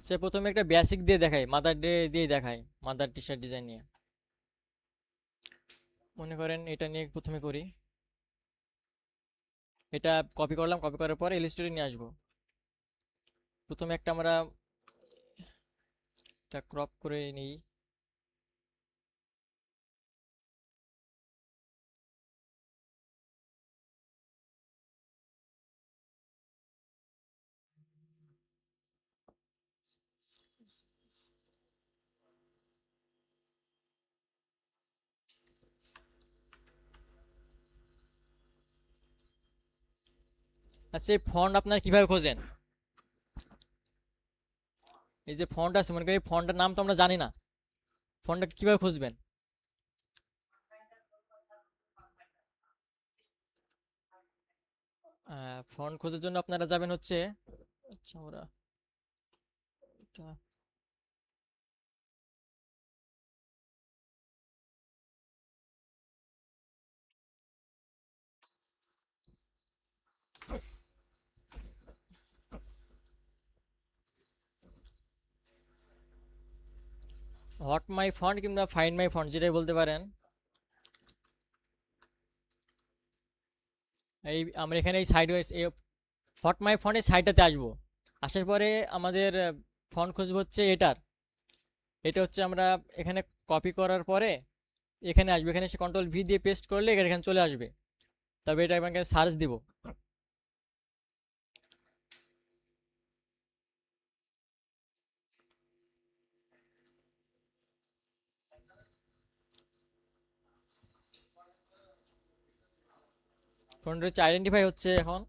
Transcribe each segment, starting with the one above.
সে প্রথমে একটা বেসিক দিয়ে দেখাই, মাদার ডে দিয়ে দেখাই, মাদার টি শার্ট ডিজাইন নিয়ে। মনে করেন এটা নিয়ে প্রথমে করি, এটা কপি করলাম, কপি করার পরে ইলাস্ট্রেটরে নিয়ে আসবো। প্রথমে একটা আমরা এটা ক্রপ করে নিই। আচ্ছা, এই ফন্ট আপনারা কিভাবে খোঁজেন? এই যে ফন্ট আছে, মনে করি এই ফন্টের নাম তো আমরা জানি না, ফন্টটা কিভাবে খুঁজবেন? ফন্ট খোঁজার জন্য আপনারা যাবেন হচ্ছে, আচ্ছা আমরা এটা হট মাই ফন্ট কিংবা ফাইন্ড মাই ফন্ট যেটাই বলতে পারেন। এই আমরা এখানে এই সাইড এই হট মাই ফন্টের সাইডটাতে আসবো। আসার পরে আমাদের ফন্ট খুঁজবো হচ্ছে এটার, এটা হচ্ছে আমরা এখানে কপি করার পরে এখানে আসবে, এখানে এসে কন্ট্রোল ভি দিয়ে পেস্ট করলে এটা এখানে চলে আসবে। তবে এটা আপনাকে সার্চ দিব। ফন্ট হচ্ছে আইডেন্টিফাই হচ্ছে এখন।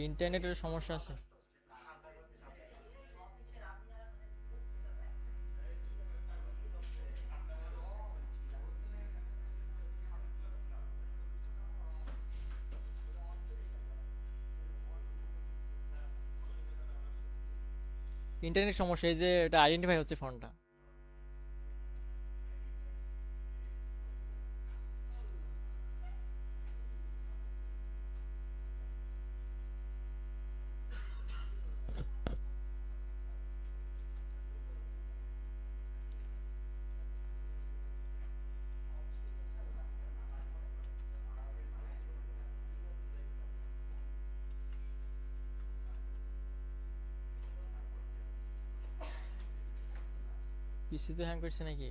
ইন্টারনেটের সমস্যা আছে। ইন্টারনেট সমস্যা, এই যে এটা আইডেন্টিফাই হচ্ছে ফন্টটা। পিসি তো হ্যাং করছে নাকি?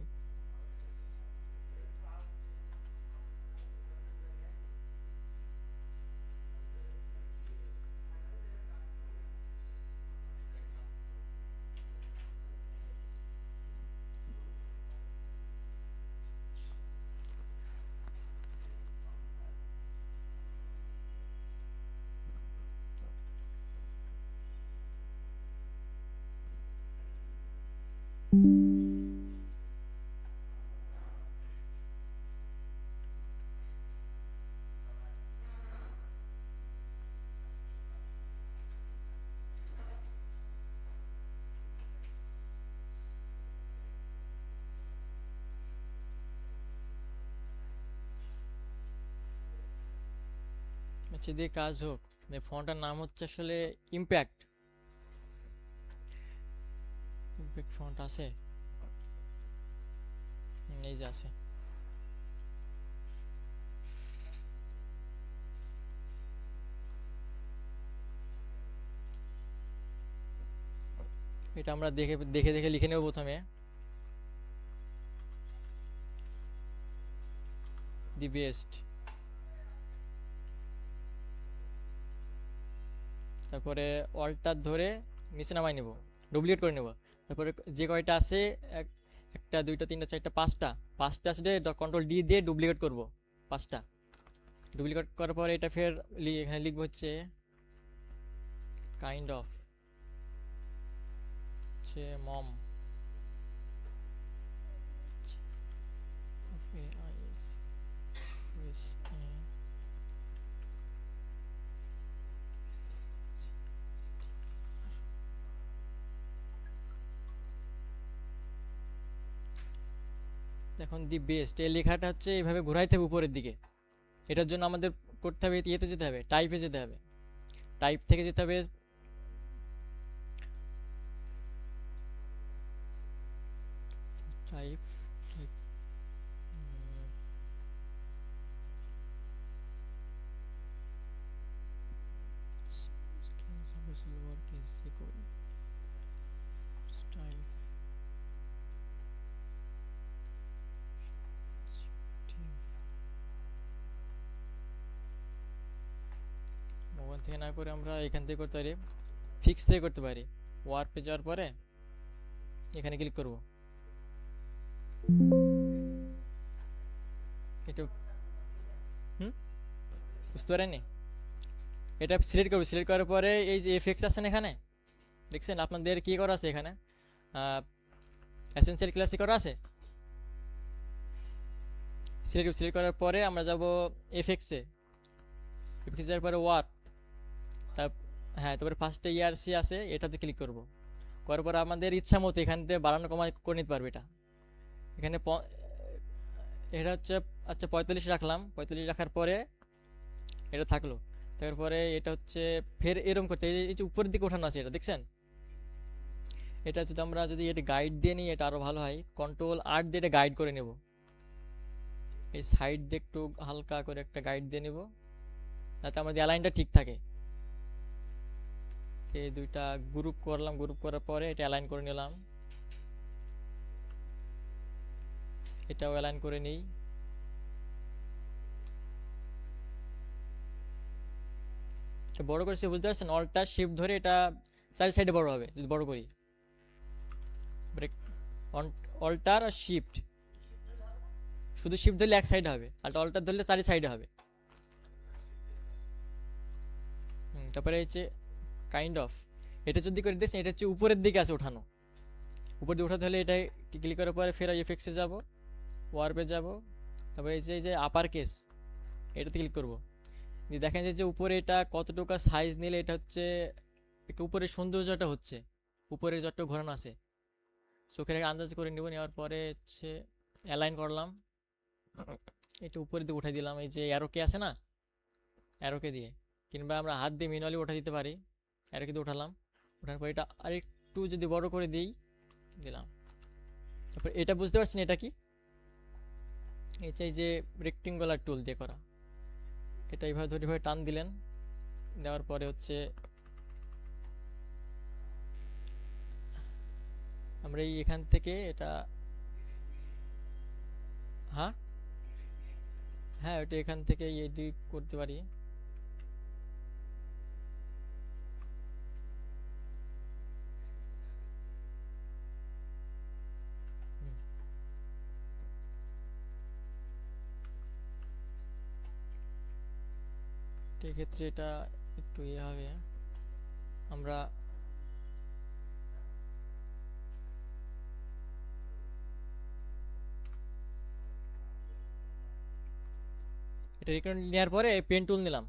আচ্ছা দিয়ে কাজ হোক। ফন্টটার নাম হচ্ছে আসলে ইম্প্যাক্ট। ইম্প্যাক্ট ফন্ট আছে। এই যে আছে। এটা আমরা দেখে দেখে দেখে লিখে নেব প্রথমে। দি বেস্ট, তারপরে অল্টার ধরে নিচে নামাই নেব, ডুপ্লিকেট করে নেব। তারপরে যে কয়টা আছে, এক একটা দুইটা তিনটা চারটা পাঁচটা, পাঁচটা আসলে কন্ট্রোল ডি দিয়ে ডুপ্লিকেট করব পাঁচটা। ডুপ্লিকেট করার পরে এটা ফের এখানে লিখবো হচ্ছে কাইন্ড অফ, হচ্ছে মম, এখন দি বেস্ট এই লেখাটা হচ্ছে এইভাবে ঘোরাইতে হবে উপরের দিকে। এটার জন্য আমাদের করতে হবে, ইয়েতে যেতে হবে, টাইপে যেতে হবে। টাইপ থেকে যেতে হবে টাইপ, টাইপ ওখান থেকে না করে আমরা এখান থেকে করতে পারি, ফিক্স থেকে করতে পারি। ওয়ার্পে যাওয়ার পরে এখানে ক্লিক করব, এটা হুম বুঝতে পারেননি? এটা সিলেক্ট করবো, সিলেক্ট করার পরে এই যে এফএক্স আছে না এখানে, দেখছেন আপনাদের কি করা আছে এখানে, এসেনশিয়াল ক্লাসিক করা আছে। সিলেক্ট করার পরে আমরা যাব এফএক্সে, এফএক্স যাওয়ার পরে ওয়ার্প, তার হ্যাঁ তারপরে ফার্স্টে ইয়ারসি আছে, এটাতে ক্লিক করব। করার পর আমাদের ইচ্ছা মতো এখান থেকে বাড়ানো কমা করে নিতে পারবে। এটা এখানে এটা হচ্ছে আচ্ছা 45 রাখলাম, 45 রাখার পরে এটা থাকলো। তারপরে এটা হচ্ছে ফের এরম করতে, এই যে উপরের দিকে ওঠানো আছে এটা দেখছেন, এটা যদি আমরা যদি এটা গাইড দিয়ে নিই এটা আরো ভালো হয়। কন্ট্রোল 8 দিয়ে এটা গাইড করে নেব, এই সাইড দিয়ে একটু হালকা করে একটা গাইড দিয়ে নেব যাতে আমাদের অ্যালাইনটা ঠিক থাকে। এই দুইটা গ্রুপ করলাম, গ্রুপ করার পরে এটা অ্যালাইন করে নিলাম, এটাও অ্যালাইন করে নিই। বড় করেছি বুঝতে পারছেন, অল্টার শিফট ধরে এটা চারি সাইডে বড় হবে যদি বড় করি। ব্রেক অল্টার আর শিফট, শুধু শিফট ধরলে এক সাইডে হবে, আর অল্টার ধরলে চারি সাইডে হবে। তারপরে হচ্ছে কাইন্ড অফ, এটা যদি করে দিচ্ছেন এটা হচ্ছে উপরের দিকে আছে ওঠানো, উপর দিয়ে উঠাতে হলে এটা ক্লিক করার পরে ফের এফএক্সে যাব, ওয়ার্পে যাব, তারপরে এই যে আপার কেস এটাতে ক্লিক করব। দিয়ে দেখেন যে উপরে এটা কতটুকু সাইজ নিলে এটা হচ্ছে উপরে সৌন্দর্যটা হচ্ছে, উপরে যত ঘোরানো আছে চোখের আন্দাজ করে নিব। নেওয়ার পরে হচ্ছে অ্যালাইন করলাম, এটা উপরে দিয়ে উঠাই দিলাম, এই যে অ্যারোকে আছে না, অ্যারোকে দিয়ে, কিংবা আমরা হাত দিয়ে ম্যানুয়ালি উঠা দিতে পারি। অ্যারোকে দিয়ে উঠালাম, ওঠার পর এটা আরেকটু যদি বড় করে দিই, দিলাম। তারপর এটা বুঝতে পারছেন এটা কি, এটা এই যে রেক্টেঙ্গুলার টুল দিয়ে করা, এটা এইভাবে ধরে ভাবে টান দিলেন, দেওয়ার পরে হচ্ছে আমরা এখান থেকে এটা, হ্যাঁ হ্যাঁ ওটা এখান থেকে এডিট করতে পারি। এক্ষেত্রে এটা একটু ইয়ে হবে, আমরা এটা রেকর্ড নেওয়ার পরে পেন টুল নিলাম,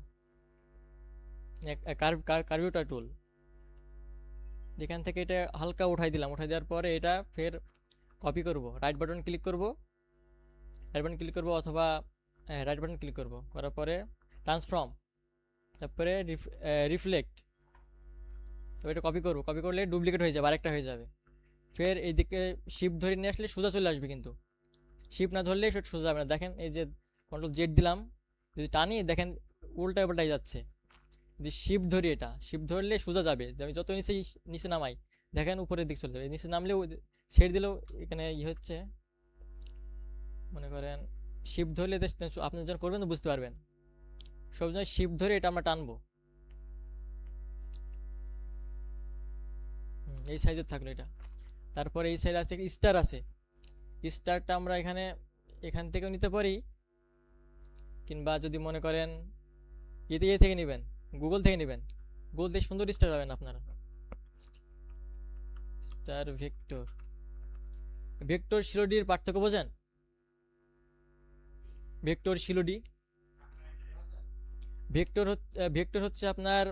কার্ভিউটার টুল, যেখান থেকে এটা হালকা উঠাই দিলাম, উঠাই দেওয়ার পরে এটা ফের কপি করব, রাইট বাটন ক্লিক করব, রাইট বাটন ক্লিক করব অথবা রাইট বাটন ক্লিক করব, করার পরে ট্রান্সফর্ম, তারপরে রিফ্লেক্ট, তবে এটা কপি করব, কপি করলে ডুপ্লিকেট হয়ে যাবে, আরেকটা হয়ে যাবে। ফের এইদিকে শিফট ধরে নিয়ে আসলে সোজা চলে আসবে, কিন্তু শিফট না ধরলে সেটা সোজা যাবে না। দেখেন এই যে কন্ট্রোল Z দিলাম, যদি টানি দেখেন উল্টায় পাল্টাই যাচ্ছে। যদি শিফট ধরি, এটা শিফট ধরলে সোজা যাবে, আমি যত নিচে নিচে নামাই দেখেন উপরের দিক চলে যাবে, নিচে নামলেও ছেড়ে দিলেও এখানে ই হচ্ছে। মনে করেন শিফট ধরলে আপনি যখন করবেন তো বুঝতে পারবেন, সব সময় শিফট ধরে এটা আমরা টানবো, এই সাইজের থাকলো এটা। তারপরে এই সাইড আছে স্টার আছে, স্টারটা আমরা এখান থেকেও নিতে পারি, কিংবা যদি মনে করেন ইয়ে থেকে নেবেন, গুগল থেকে নেবেন, গুগল থেকে সুন্দর স্টার পাবেন আপনারা। স্টার ভেক্টর, ভেক্টর শিলোডির পার্থক্য বোঝেন? ভেক্টর শিলোডি, ভেক্টর হচ্ছে আপনার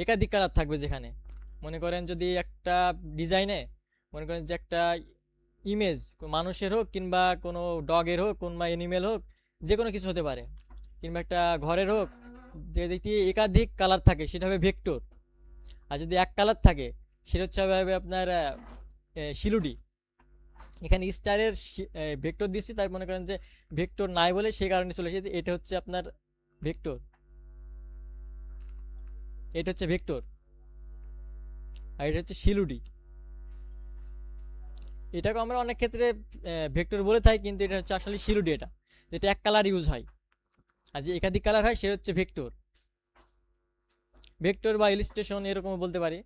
একাধিক কালার থাকবে, যেখানে মনে করেন যদি একটা ডিজাইনে মনে করেন যে একটা ইমেজ মানুষের হোক কিংবা কোনো ডগের হোক কিংবা অ্যানিমেল হোক, যে কোনো কিছু হতে পারে, কিংবা একটা ঘরের হোক, যে দেখতে একাধিক কালার থাকে সেটা হবে ভেক্টর। আর যদি এক কালার থাকে সেটা হচ্ছে হবে আপনার শিলুডি। এখানে স্টারের ভেক্টর দিচ্ছি, তাই মনে করেন যে ভেক্টর নাই বলে সেই কারণে চলে এসেছে। এটা হচ্ছে আপনার ভেক্টর, এটা হচ্ছে ভেক্টর, আর এটা হচ্ছে শিলুডি। এটাকে আমরা অনেক ক্ষেত্রে ভেক্টর বলে থাকি, কিন্তু এটা হচ্ছে আসলে শিলুডি। এটা যেটা এক কালার ইউজ হয়, আর যে একাধিক কালার হয় সেটা হচ্ছে ভেক্টর। ভেক্টর বা ইলিস্ট্রেশন এরকম বলতে পারি।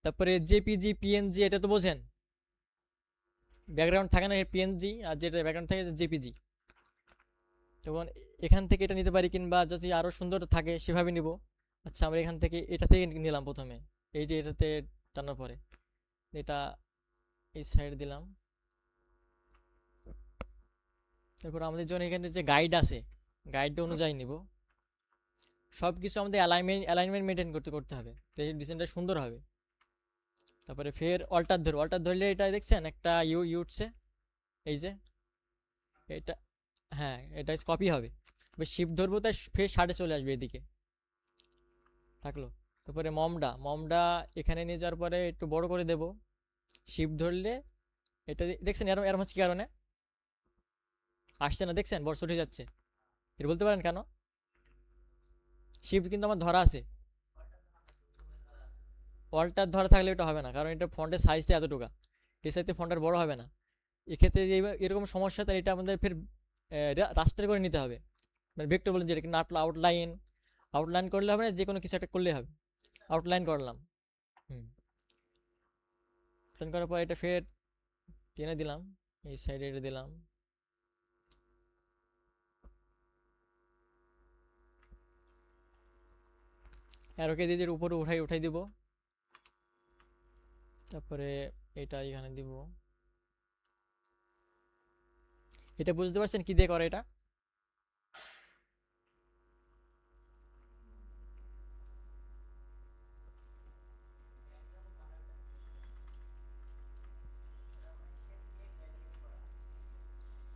তারপরে জেপিজি পিএনজি, এটা তো বোঝেন, ব্যাকগ্রাউন্ড থাকে না পিএনজি, আর যেটা ব্যাকগ্রাউন্ড থাকে জেপিজি। তখন এখান থেকে এটা নিতে পারি, কিংবা যদি আরো সুন্দর থাকে সেভাবে নিব। আচ্ছা, আমরা এখান থেকে এটা থেকে নিলাম প্রথমে, এই যে এটাতে টানার পরে এটা এই সাইড দিলাম। তারপর আমাদের জন্য এখানে যে গাইড আছে, গাইড অনুযায়ী নিব। সব কিছু আমাদের অ্যালাইনমেন্ট মেনটেন করতে করতে হবে, ডিজাইনটা সুন্দর হবে। তারপরে ফের অল্টার ধরলে এটা দেখছেন একটা ইউ উঠছে, এই যে এটা, হ্যাঁ এটা কপি হবে। এবার শিফট ধরবো, তাই ফের শার্টে চলে আসবে এদিকে, থাকলো। তারপরে মমডা এখানে নিয়ে যাওয়ার পরে একটু বড় করে দেব। শিফট ধরলে এটা দেখছেন এরম এরম হচ্ছে কি কারণে আসছে না, দেখছেন বড় ছোট হয়ে যাচ্ছে। এটা বলতে পারেন কেন? শিফট কিন্তু আমার ধরা আছে, অল্টার ধরা থাকলে এটা হবে না, কারণ এটা ফন্টের সাইজটা এতটুকু, এই সাইজে ফন্টের বড় হবে না। এক্ষেত্রে এরকম সমস্যা, তাহলে এটা আমাদের ফের রাস্টার করে নিতে হবে। মানে ভেক্টর বলেন যেটা কিন্তু আউটলাইন, আউটলাইন করলে হবে না, যে কোনো কিছু একটা করলে হবে। আউটলাইন করলাম, হুম, আউটলাইন করার পর এটা ফের টেনে দিলাম, এই সাইডে এটা দিলাম। অ্যারোকে দিয়ে উপরে উঠাই দিব। তারপরে এটা এখানে দিব। এটা বুঝতে পারছেন কি দিয়ে করে এটা?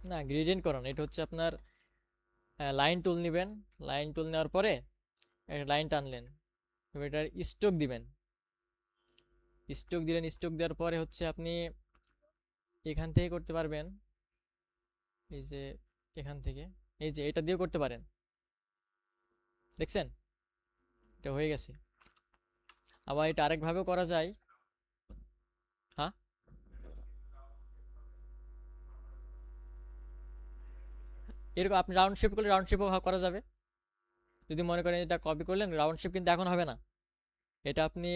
না, গ্রেডিয়েন্ট করানো, এটা হচ্ছে আপনার লাইন টুল নেবেন। লাইন টুল নেওয়ার পরে একটা লাইন টানলেন, এবার এটার স্ট্রোক দিবেন। স্ট্রোক দিলেন, স্ট্রোক দেওয়ার পরে হচ্ছে আপনি এখান থেকে করতে পারবেন, এই যে এখান থেকে, এই যে এটা দিয়েও করতে পারেন। দেখছেন এটা হয়ে গেছে। আবার এটা আরেকভাবেও করা যায়। হ্যাঁ, এরকম আপনি রাউন্ড শেপ করলে রাউন্ড শেপও করা যাবে। যদি মনে করেন এটা কপি করলেন, রাউন্ড শেপ কিন্তু এখন হবে না, এটা আপনি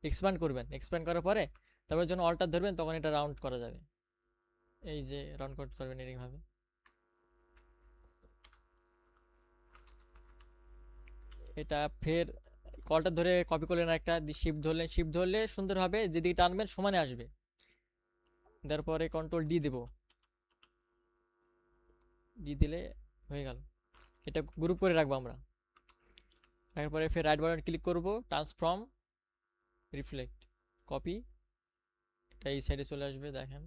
এক্সপ্যান্ড করবেন। এক্সপ্যান্ড করার পরে তারপর যখন অল্টার ধরবেন তখন এটা রাউন্ড করা যাবে। এই যে রাউন্ড করতে পারবেন এরকমভাবে। এটা ফের কলটা ধরে কপি করলেন, একটা শিফট ধরলেন, শিফট ধরলে সুন্দর হবে, যেদিকে টানবেন সমানে আসবে। তারপরে কন্ট্রোল ডি দেব, ডি দিলে হয়ে গেল। এটা গ্রুপ করে রাখবো আমরা। তারপরে ফের রাইট বাটন ক্লিক করব, ট্রান্সফর্ম, রিফ্লেক্ট, কপি, এটা এই সাইডে চলে আসবে, দেখেন।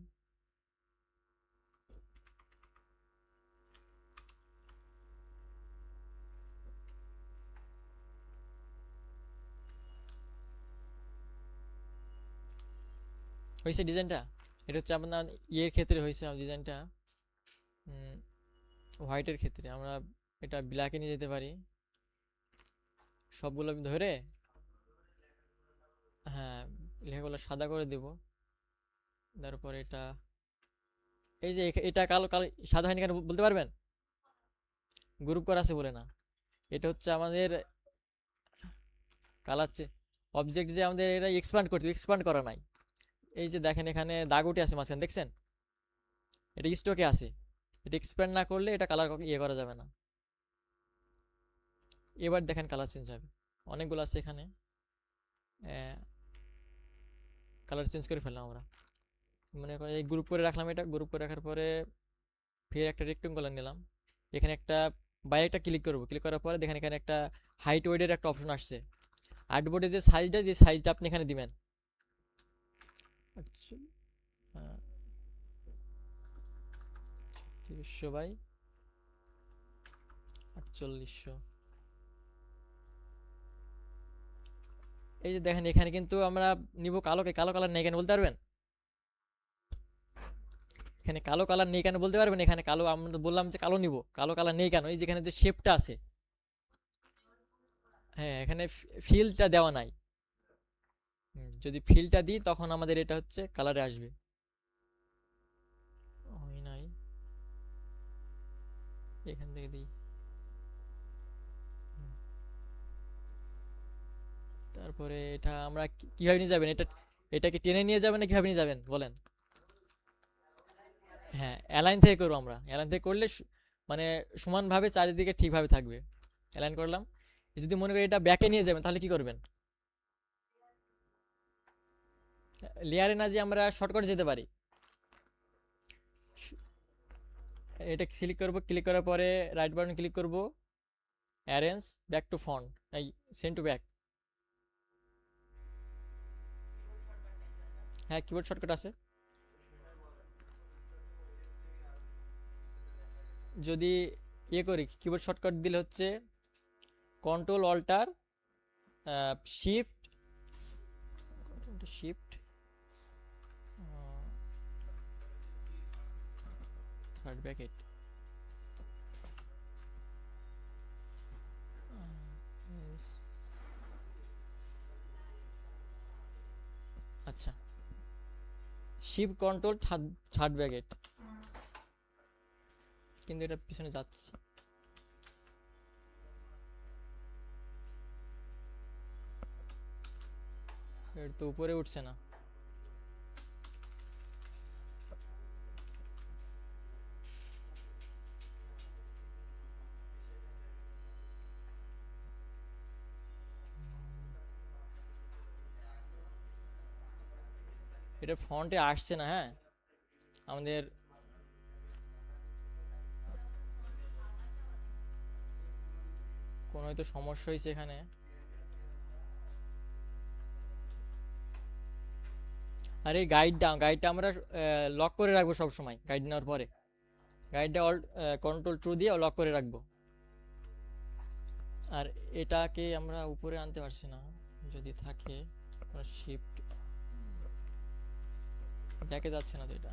হয়েছে ডিজাইনটা। এটা হচ্ছে আপনার ইয়ের ক্ষেত্রে হয়েছে ডিজাইনটা, হোয়াইটের ক্ষেত্রে। আমরা এটা ব্ল্যাকে নিয়ে যেতে পারি সবগুলো ধরে। হ্যাঁ, লেখাগুলো সাদা করে দেব। তারপর এটা, এই যে এটা কালো কালো সাদা হয়নি কেন বলতে পারবেন? গ্রুপ করা আছে বলে না, এটা হচ্ছে আমাদের কালার অবজেক্ট যে আমাদের এটা এক্সপ্যান্ড করতে, এক্সপ্যান্ড করা নাই। এই যে দেখেন এখানে দাগ উঠে আছে মাঝখানে, দেখছেন? এটা স্টকে আছে, এটা এক্সপ্যান্ড না করলে এটা কালার ইয়ে করা যাবে না। এবার দেখেন কালার চেঞ্জ হবে, অনেকগুলো আছে এখানে, কালার চেঞ্জ করে ফেললাম আমরা। মনে করেন এই গ্রুপ করে রাখলাম, এটা গ্রুপ করে রাখার পরে ফের একটা রেক্টেঙ্গুলার নিলাম। এখানে একটা বাইরে একটা ক্লিক করবো, ক্লিক করার পরে দেখেন এখানে একটা হাইট ওয়েটের একটা অপশন আসছে। আর্টবোর্ডে যে সাইজটা আপনি এখানে দিবেন। আচ্ছা, 30/4800। এই যে দেখেন এখানে কিন্তু আমরা নিব কালোকে, কালো কালার নেই কেন বলতে পারবেন? এখানে কালো কালার নেই কেন বলতে পারবেন? এখানে কালো আমরা বললাম যে কালো নিব, কালো কালার নেই কেন? এই যেখানে যে শেপটা আছে, হ্যাঁ এখানে ফিলটা দেওয়া নাই। যদি ফিলটা দিই তখন আমাদের এটা হচ্ছে কালারে আসবে। হয় নাই, এখান থেকে দিই। তারপরে এটা আমরা কিভাবে নিয়ে যাবেন? এটাকে টেনে নিয়ে যাবেন না কিভাবে নিয়ে যাবেন বলেন? হ্যাঁ, অ্যালাইন থেকে করবো আমরা। অ্যালাইন থেকে করলে মানে সমানভাবে চারিদিকে ঠিকভাবে থাকবে। অ্যালাইন করলাম। যদি মনে করি এটা ব্যাকে নিয়ে যাবেন তাহলে কি করবেন? লেয়ারে না যে আমরা শর্টকাট যেতে পারি। এটা ক্লিক করব, ক্লিক করার পরে রাইট বাটন ক্লিক করব, অ্যারেঞ্জ ব্যাক টু ফন্ট, এই সেন্ড টু ব্যাক। হ্যাঁ কিবোর্ড শর্টকাট আছে। যদি করি কিবোর্ড শর্টকাট দিলে হচ্ছে control alter shift, shift third bracket, আচ্ছা শিফট কন্ট্রোল থার্ড ব্র্যাকেট, কিন্তু এটা পিছনে যাচ্ছে। এর তো উপরে উঠছে না। এটা ফন্টে আসছে না। হ্যাঁ আমাদের কোনো হয়তো সমস্যা হয়েছে এখানে। আর এই গাইডটা আমরা লক করে রাখবো সব সময়। গাইড নেওয়ার পরে গাইডটা অল্ট কন্ট্রোল টু দিয়ে লক করে রাখবো। আর এটাকে আমরা উপরে আনতে পারছি না, যদি থাকে কোনো শিফট ব্যাকে যাচ্ছে না তো এটা।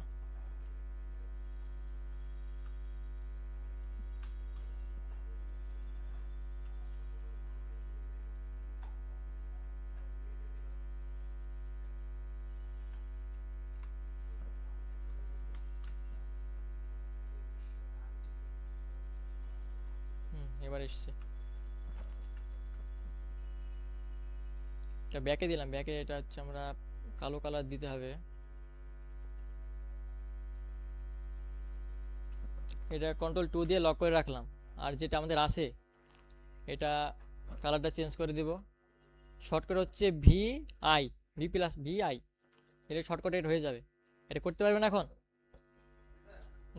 এবার এসছে। এটা ব্যাকে দিলাম, ব্যাকে এটা হচ্ছে আমরা কালো কালার দিতে হবে। এটা কন্ট্রোল টু দিয়ে লক করে রাখলাম। আর যেটা আমাদের আছে এটা কালারটা চেঞ্জ করে দিব। শর্টকাট হচ্ছে ভি প্লাস ভি আই, এটা শর্টকাট এটা হয়ে যাবে। এটা করতে পারবেন এখন?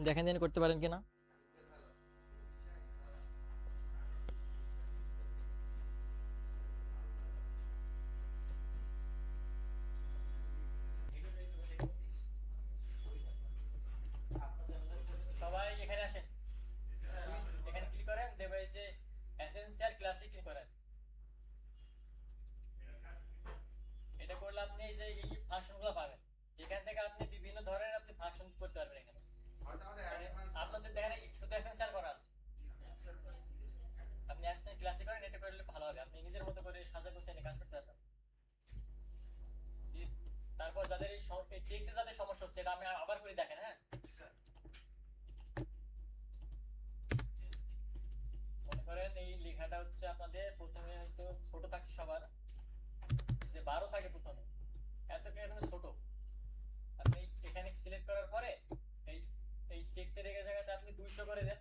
দেখেন দিন করতে পারেন কিনা। সবাই এখানে আসেন, এখানে ক্লিক করেন, দেবে যে এসেনশিয়াল ক্লাসিক ক্লিক করেন। এটা করলে আপনি এই যে এই ফাংশনগুলো পাবেন। এখান থেকে আপনি বিভিন্ন ধরনের আপনি ফাংশন করতে পারবেন এখানে। মানে আপনাদের দেখেন শুধু এসেনশিয়াল করা আছে। আপনি এসেনশিয়াল ক্লাসিক করেন, এটা করলে ভালো হবে। আপনি নিজের মতো করে সাজা গুছিয়ে কাজ করতে পারবেন। তারপর যাদের এই টেক্সটে যাদের সমস্যা হচ্ছে এটা আমি আবার করে দেখেন। হ্যাঁ মনে করেন এই লেখাটা হচ্ছে আপনাদের প্রথমে হয়তো ছোট থাকছে সবার, যে 12 থাকে প্রথমে, এত কেন ছোট। আপনি এখানে সিলেক্ট করার পরে এই এই টেক্সটের এই জায়গাতে আপনি 200 করে দেন।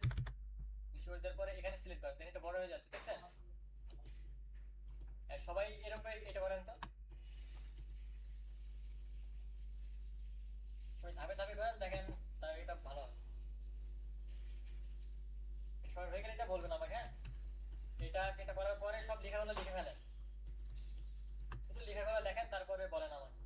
200 করে দেওয়ার পরে এখানে সিলেক্ট করেন, দেন এটা বড় হয়ে যাচ্ছে, দেখছেন? সবাই এরকম এটা করেন তো, সবাই ধাপে ধাপে করেন, দেখেন তাহলে এটা ভালো হবে। সবাই হয়ে গেলে এটা বলবেন আমাকে। হ্যাঁ এটা করার পরে সব লেখাগুলো লিখে ফেলেন, শুধু লেখাগুলো লেখেন তারপরে বলেন আমাকে।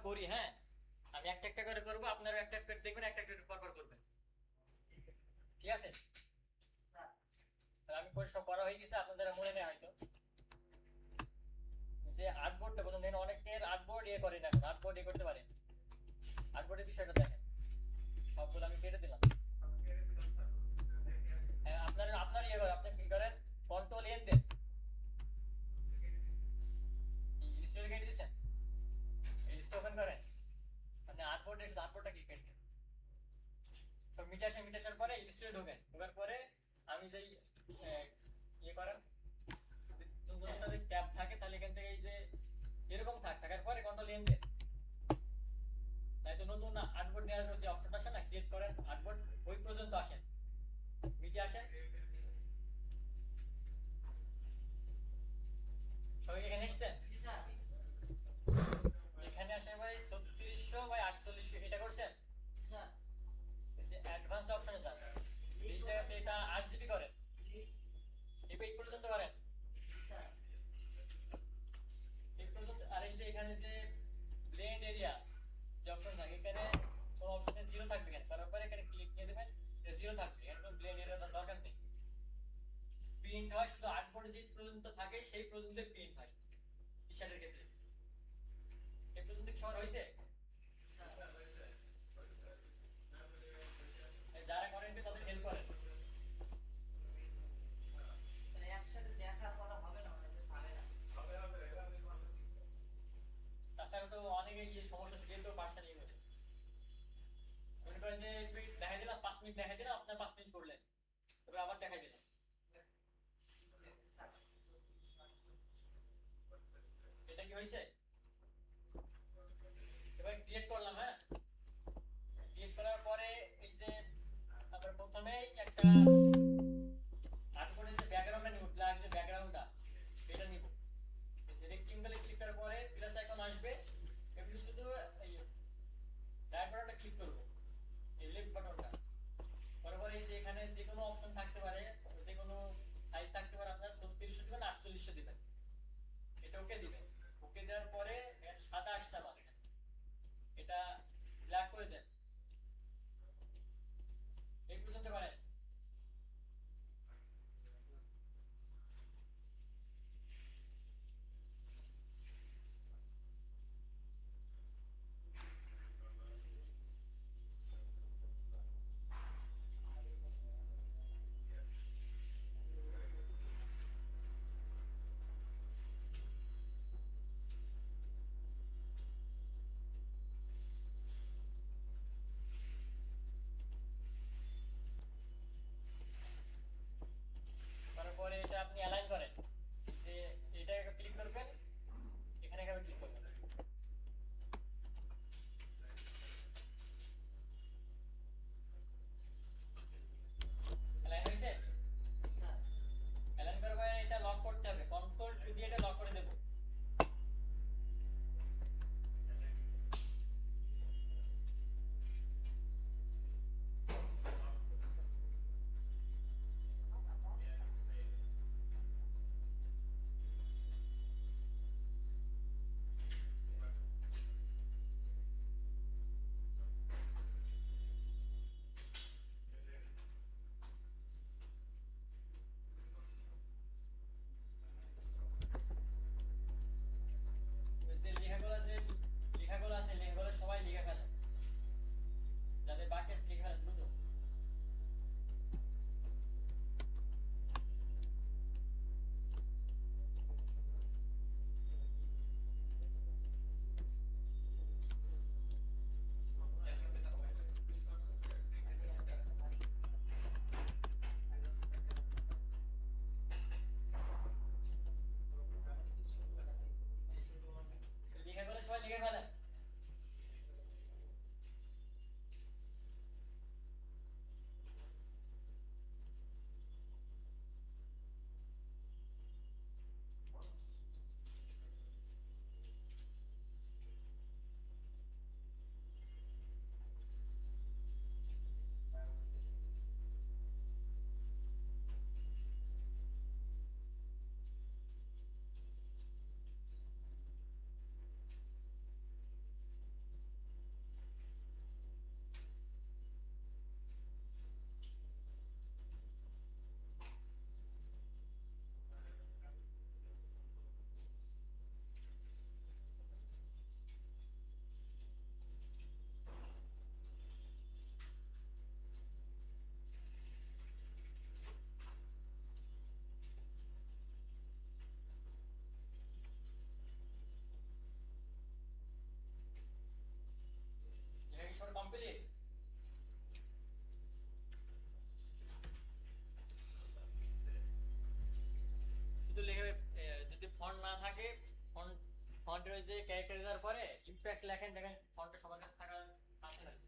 করি, হ্যাঁ আমি একটা একটা করে করবো, আপনারা একটা একটা করে দেখবেন, একটা একটা করে পর পর করবেন, ঠিক আছে? তাহলে আমি করে সব করা হয়ে গেছে, আপনাদের মনে নেই হয়তো। যে আর্টবোর্ডটা বলুন, দেখেন অনেকের আর্টবোর্ড ইয়ে করে না, আর্টবোর্ড ইয়ে করতে পারে। আর্টবোর্ডের বিষয়টা দেখেন, সবগুলো আমি কেটে দিলাম। হ্যাঁ আপনার আপনার ইয়ে করেন, আপনি কি করেন, কন্ট্রোল এন দেন, ইলিস্ট্রেটর কেটে দিয়েছেন, ইলিস্ট্রেটর ওপেন করেন, আপনি আর্টবোর্ডের আর্টবোর্ডটা কি কেটে সব মিটার পরে ইলিস্ট্রেটর ঢোকেন, ঢোকার পরে আমি যেই ইয়ে করেন যদি ট্যাব থাকে তাহলে এখান থেকে এই যে এরকম থাকার পরে কন্ট্রোল এন দেন, তাই তো নতুন আর্টবোর্ড নেওয়ার যে অপশনটা আসে না, ক্রিয়েট করেন আর্টবোর্ড, ওই পর্যন্ত আসেন, মিটে আসেন, সবাই এখানে এসেছেন, এখানে আসার পরে 3600 বাই 4800 এটা করছেন, অ্যাডভান্স অপশনে যান, এই জায়গাতে এটা 8 জিবি করেন, এই পর্যন্ত করেন, এই পর্যন্ত। আর এই যে এখানে যে ব্লেন্ড এরিয়া যে অপশন থাকে, এখানে কোন অপশনে জিরো থাকবে, এখানে করার পরে এখানে ক্লিক দিয়ে দেবেন, এটা জিরো থাকবে, এখানে কোনো ব্লেন্ড এরিয়া দরকার নেই। প্রিন্ট হয় শুধু আর্টবোর্ডে যে পর্যন্ত থাকে সেই পর্যন্ত প্রিন্ট হয় টি শার্টের ক্ষেত্রে। এই পর্যন্ত কি সবার হয়েছে? যারা করেন তাদের হেল্প করেন, তাছাড়া তো অনেকে ইয়ে সমস্যা থাকে, তো পার্সেল ইয়ে করে মনে করেন যে দেখাই দিলাম 5 মিনিট, দেখাই দিলাম আপনার 5 মিনিট করলেন, তবে আবার দেখাই দিলাম, এটা কি হয়েছে? এবার ক্রিয়েট করলাম, হ্যাঁ ক্রিয়েট করার পরে এই যে আমরা প্রথমেই একটা আর্টবোর্ডের যে ব্যাকগ্রাউন্ডটা নিব, ব্ল্যাক যে ব্যাকগ্রাউন্ডটা এটা নিব, রেক্টেঙ্গলে ক্লিক করার পরে প্লাস আইকন আসবে, এমনি শুধু এই রাইট বাটনটা ক্লিক করব, এই লেফট বাটনটা, তারপরে এই যে এখানে যে কোনো অপশন থাকতে পারে, যে কোনো সাইজ থাকতে পারে, আপনার 3600 দিবেন 4800 দিবেন, এটা ওকে দিবেন, ওকে দেওয়ার পরে এর সাদা আসছে আমার এখানে, এটা ব্ল্যাক করে দেন, এই পর্যন্ত করেন। তারপরে এটা আপনি অ্যালাইন করেন, যে এটা ক্লিক করবেন, এখানে একবার ক্লিক করবেন, অ্যালাইন হয়েছে, অ্যালাইন করার পরে এটা লক করতে হবে, কন্ট্রোল দিয়ে এটা লক করে দেব, যে লেখাগুলো আছে লেখাগুলো সবাই লিখে ফেলেন, যাদের বাকি আছে লিখে ফেলেন দ্রুত। লেখাগুলো সবাই লিখে ফেলেন। আগে ফন্ট ফন্টের যে ক্যারেক্টার দেওয়ার পরে ইমপ্যাক্ট লেখেন, দেখেন ফন্টটা সবার কাছে থাকার কাছে রাখেন।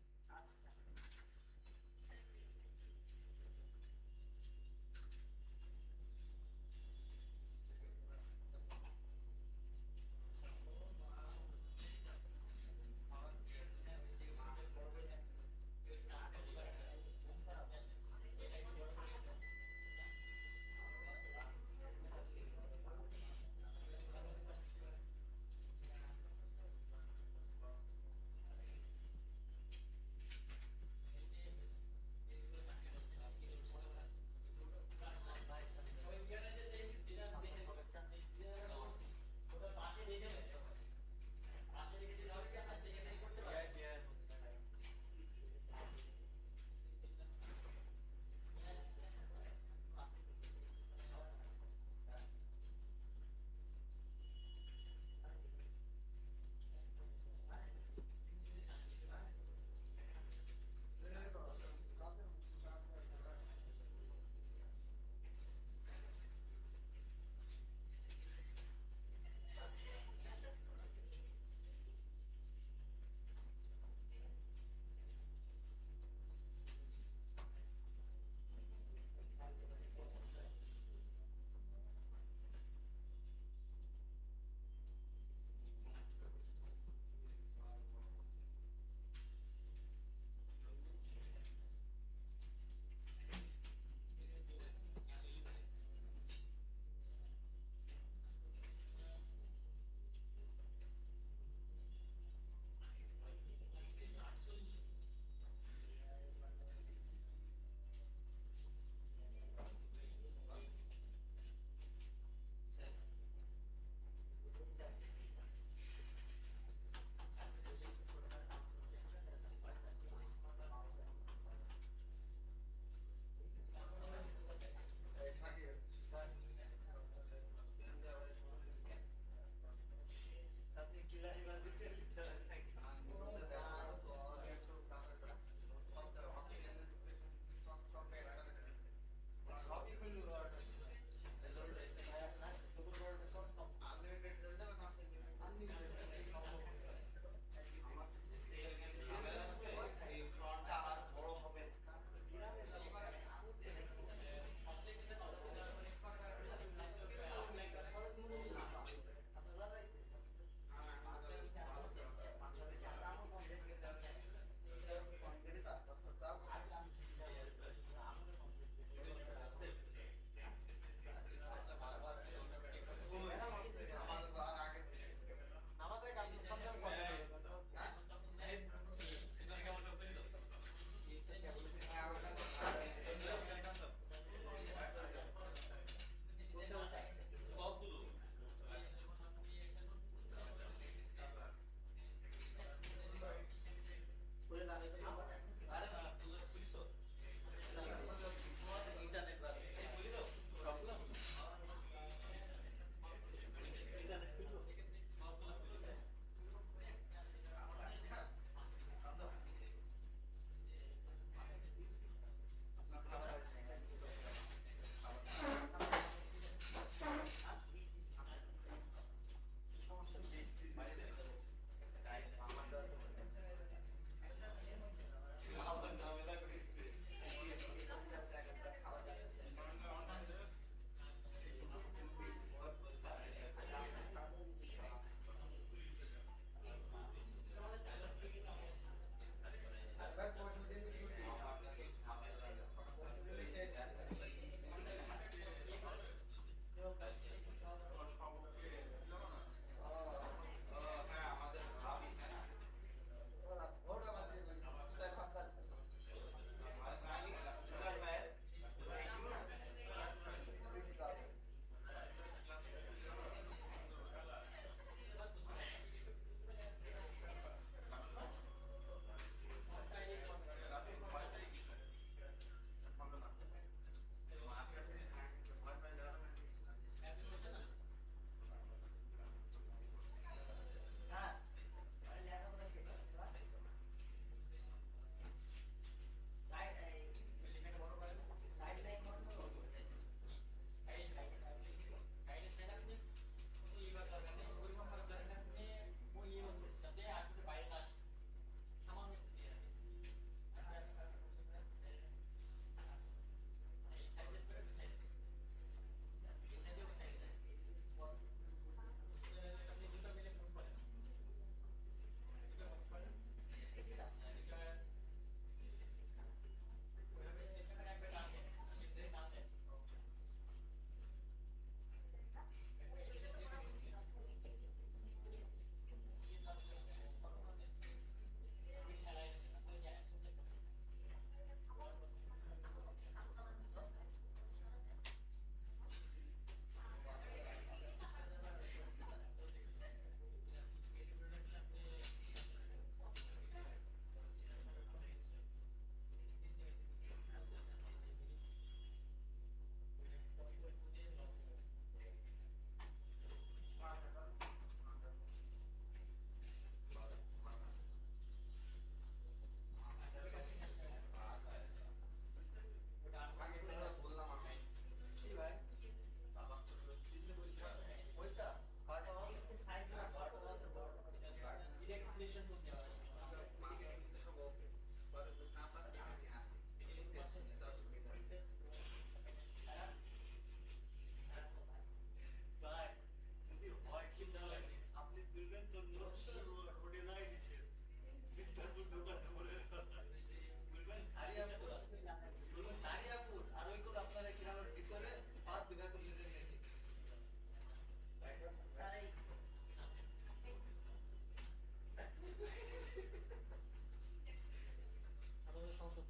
আপনাদের সমস্যা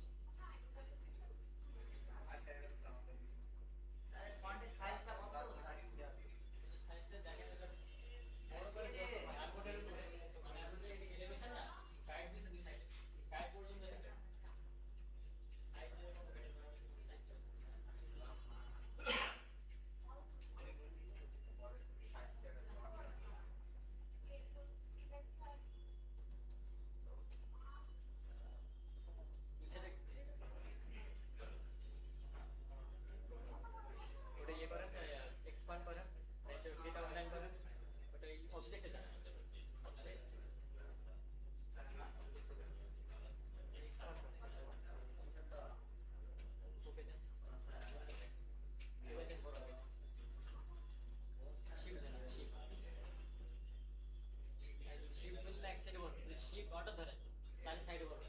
হচ্ছে সাইজটা দেখেন এটা বড় করে যত হয় আরবোর্ডের উপরে মানে আপনাদের এই এলিভেশন না গাইড দিছে দুই সাইডে গাইড পর্যন্ত দেখেন সাইড দিয়ে কত কেটে দেওয়া সাইডটা দুই সাইডে ওটা ইয়ে করেন এক্সপান্ড করেন ডেটা অনলাইন করেন ওটা এই অবজেক্টে যান অবজেক্ট এক্সপান্ড করেন ওকে দেন এবারে বড় হবে শিফট দেন শিফট শিফট ধরলে এক সাইডে বড় শিফট অটো ধরেন তাহলে সাইডে বড়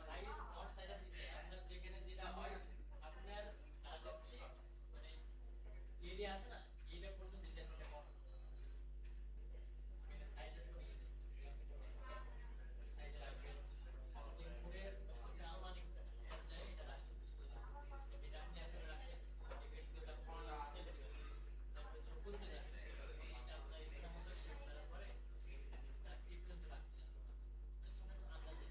সাইজ নট সাইজ আছে আপনার যেখানে যেটা হয় আপনার কাজের চেয়ে মানে এরিয়া আছে না এটা পর্যন্ত ডিজাইন করতে হবে মানে সাইজের উপর সাইজে রাখবেন হাউসিং কোডের যেটা আনুমানিক পর্যায়ে এটা রাখবেন এটা আপনি এত রাখছেন ডিবেট করে ফোন স্টেপ দিবেন তারপরে যখন করতে যাবেন এটা আপনার ইচ্ছা মতো সেট করার পরে তার এই পর্যন্ত রাখবেন আন্দাজে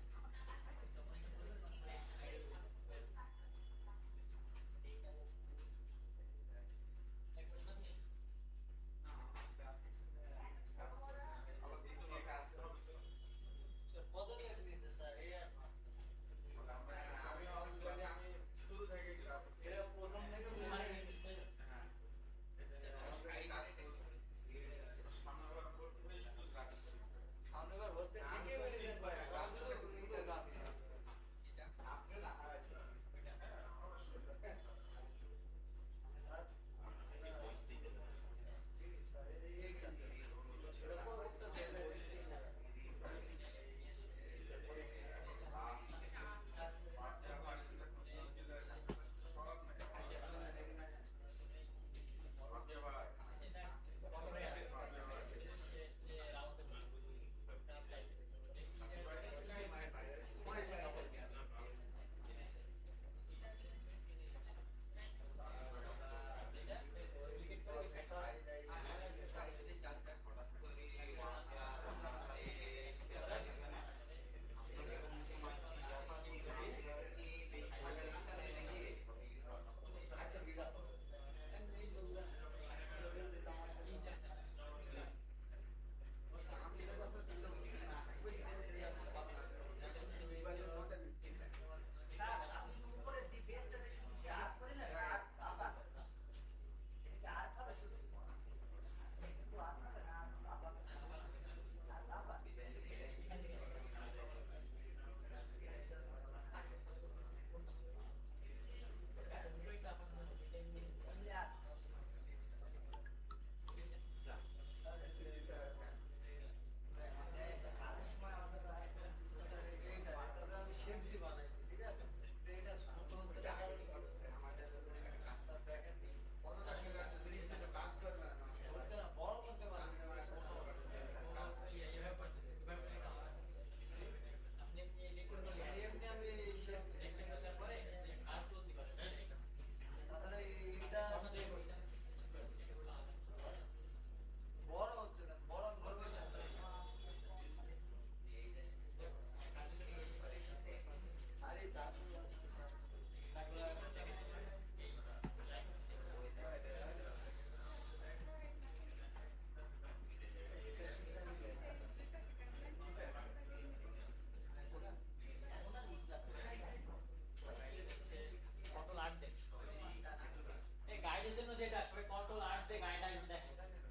গাইডের জন্য যেটা সবাই কন্ট্রোল আর দিয়ে গাইড আসবে দেখেন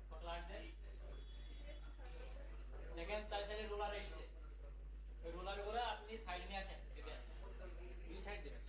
কন্ট্রোল আর দিয়ে দেখেন চার সাইডে রোলার এসেছে ওই রোলারগুলো আপনি সাইডে নিয়ে আসেন, দিবেন দুই সাইড দিবেন।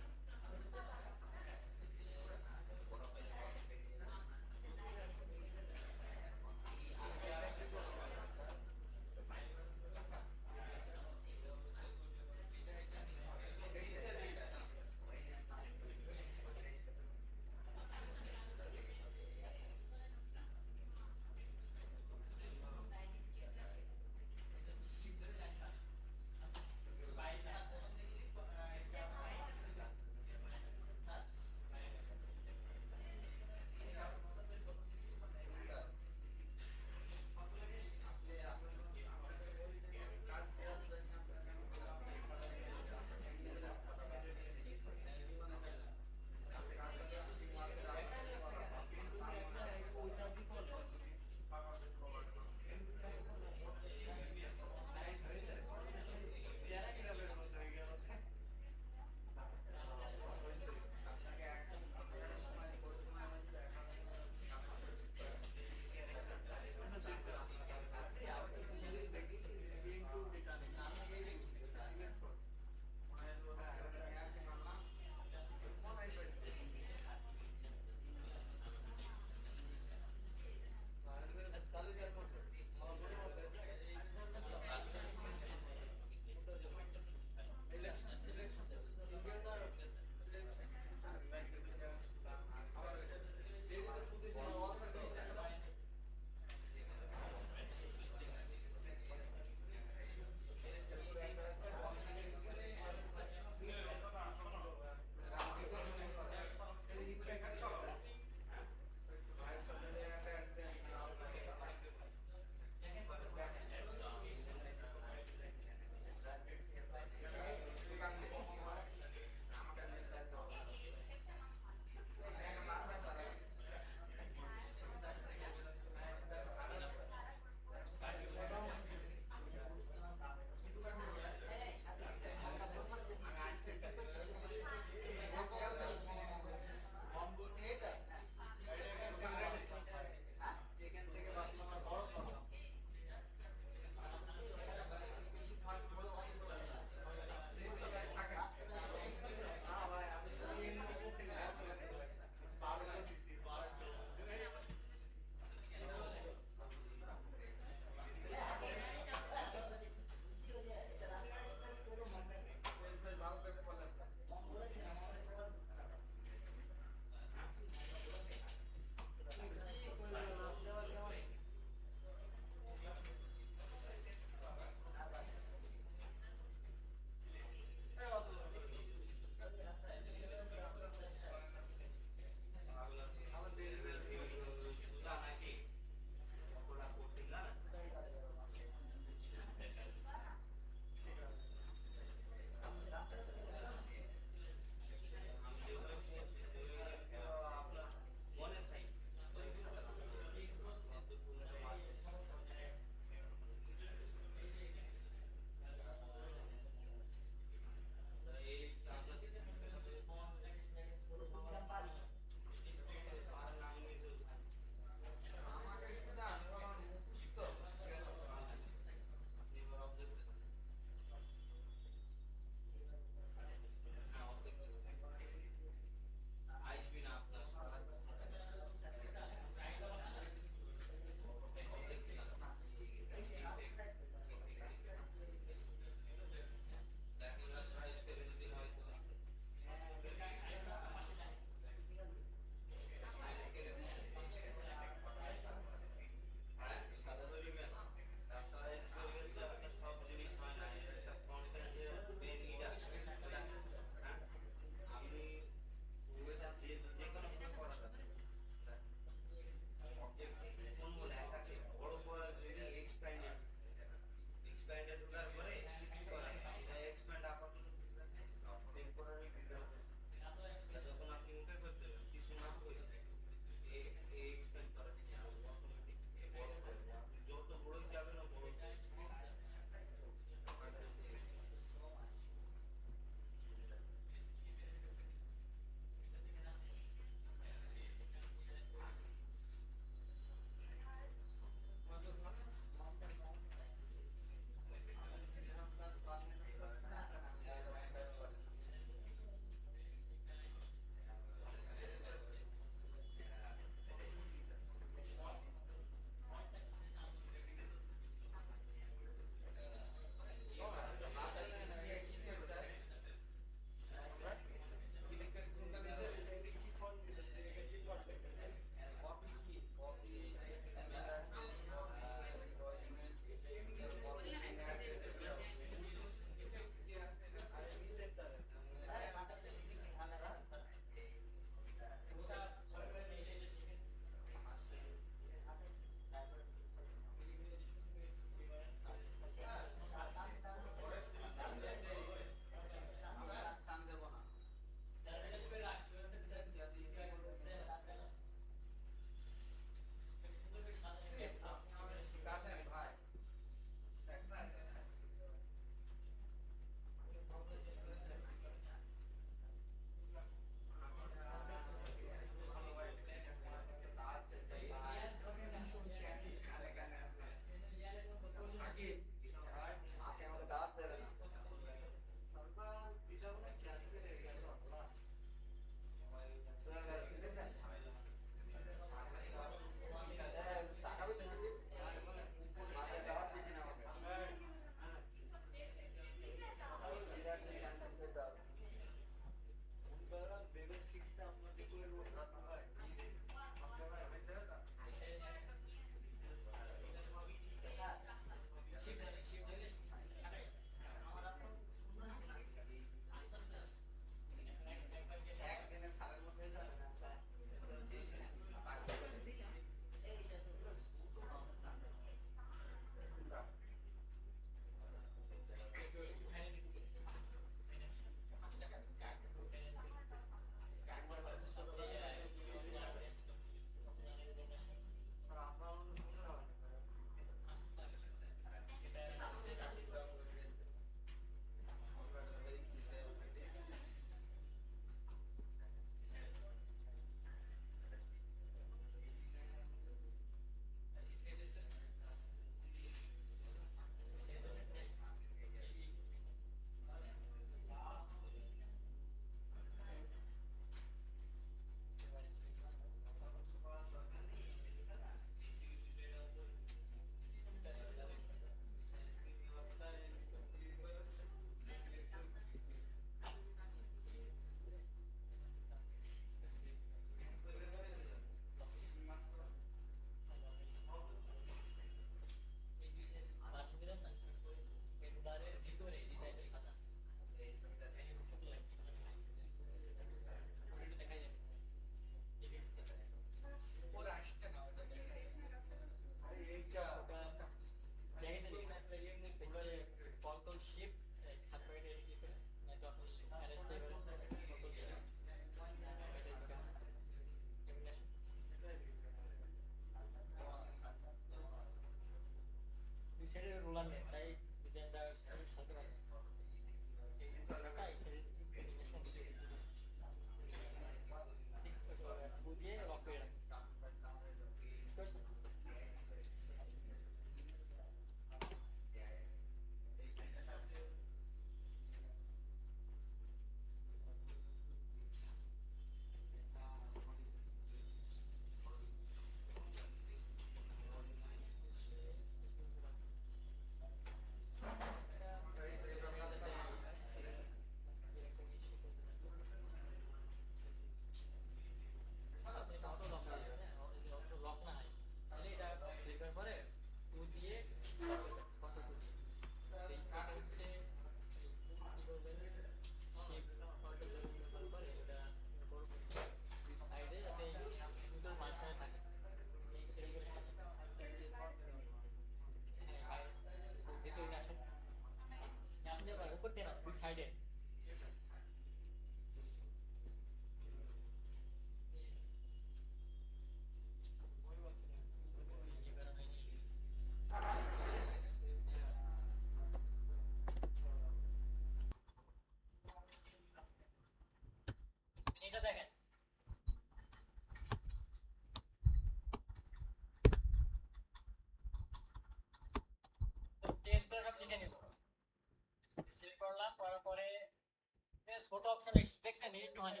ছোট অপশন এসে দেখছেন একটুখানি,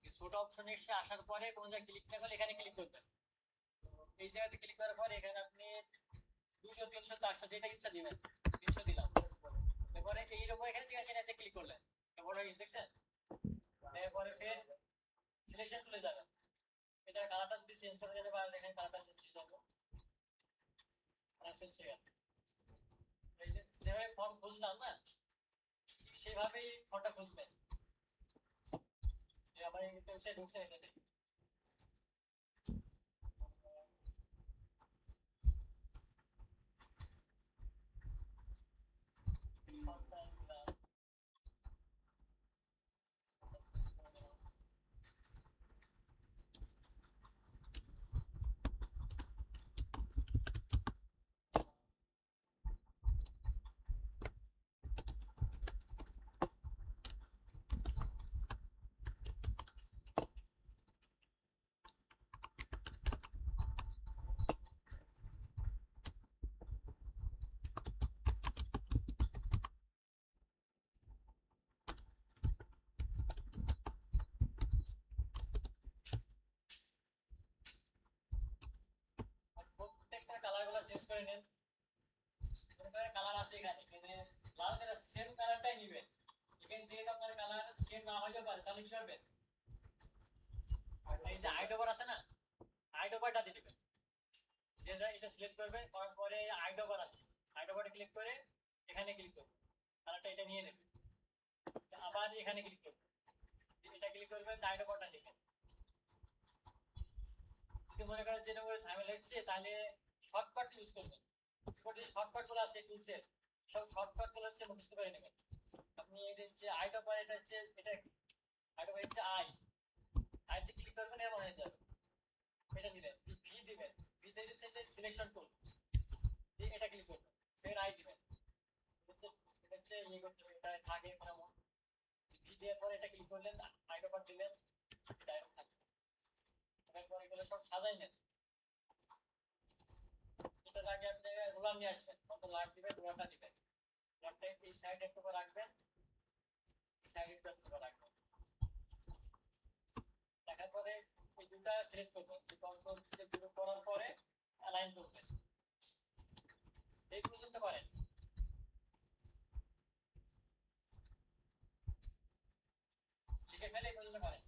এই ছোট অপশন এসে আসার পরে কোন জায়গায় ক্লিক না করলে এখানে ক্লিক করবেন। এই জায়গাতে ক্লিক করার পরে এখানে আপনি 200 300 400 যেটা ইচ্ছা দিবেন, 300 দিলাম। এরপরে এইরকম এখানে ঠিক আছে এটাতে ক্লিক করলেন, এরপরে দেখছেন, এরপরে ফের সিলেকশন টুলে যাবেন। এটা কালারটা যদি চেঞ্জ করে দিতে পারেন, এখানে কালারটা চেঞ্জ হয়ে যাবে, কালার চেঞ্জ হয়ে গেল। এই যে যেভাবে ফন্ট খুঁজলাম না, ঠিক সেভাবেই ফন্টটা খুঁজবেন। আমার এই ওয়েবসাইট ঢুকছে এটাতে। ফন্টটা দিলাম, চেঞ্জ করে দিলাম। আর প্রত্যেকটা কালার গুলো চেঞ্জ করে নেন। কালার আছে এখানে, এখানে লাল কালার সেম কালারটাই নিবেন। এখানে থেকে আপনার কালার সেম না হইতে পারে, তাহলে কি করবেন, এই যে আইডোবার আছে না, আইডোবারটা দিয়ে দিবেন। যেটা এটা সিলেক্ট করবেন, করার পরে আইডোবার আছে, আইডোবারে ক্লিক করে এখানে ক্লিক করবেন, কালারটা এটা নিয়ে নেবেন। আবার এখানে ক্লিক করবেন, এটা ক্লিক করবেন, আইডোবারটা নেবেন। যদি মনে করেন যেটা করে ঝামেলা হচ্ছে, তাহলে শর্টকাট ইউজ করবেন। যে শর্টকাট গুলো আছে টুলসের, সব শর্টকাট গুলো হচ্ছে মুখস্থ করে নেবেন। আপনি এটা হচ্ছে আইডোবার, এটা হচ্ছে এটা আইডোবার হচ্ছে আইতে ক্লিক করবেন, এর মনে হয়ে যাবে। এটা দিবেন, ভি দিবেন, ভি দিয়ে হচ্ছে যে সিলেকশন টুল, দিয়ে এটা ক্লিক করবেন, ফের আই দিবেন। হচ্ছে এটা হচ্ছে ইয়ে করতে হবে, এটা থাকে এরকম। ভি দেওয়ার পরে এটা ক্লিক করলেন, আইডোবার দিলেন, এটা এরকম থাকবে। এরপর এগুলো সব সাজাই নেন। এটার আগে আপনি রুলার নিয়ে আসবেন, কত লাইট দিবেন, রুলারটা দিবেন। রুলারটা এই সাইডে একটু করে রাখবেন, এই সাইডে একটু করে রাখবেন। দেখার পরে এই দুটা সিলেক্ট করবেন, কন্ট্রোল সিলেক্ট করার পরে অ্যালাইন করবেন। এই পর্যন্ত করেন। লিখে ফেলে এই পর্যন্ত করেন।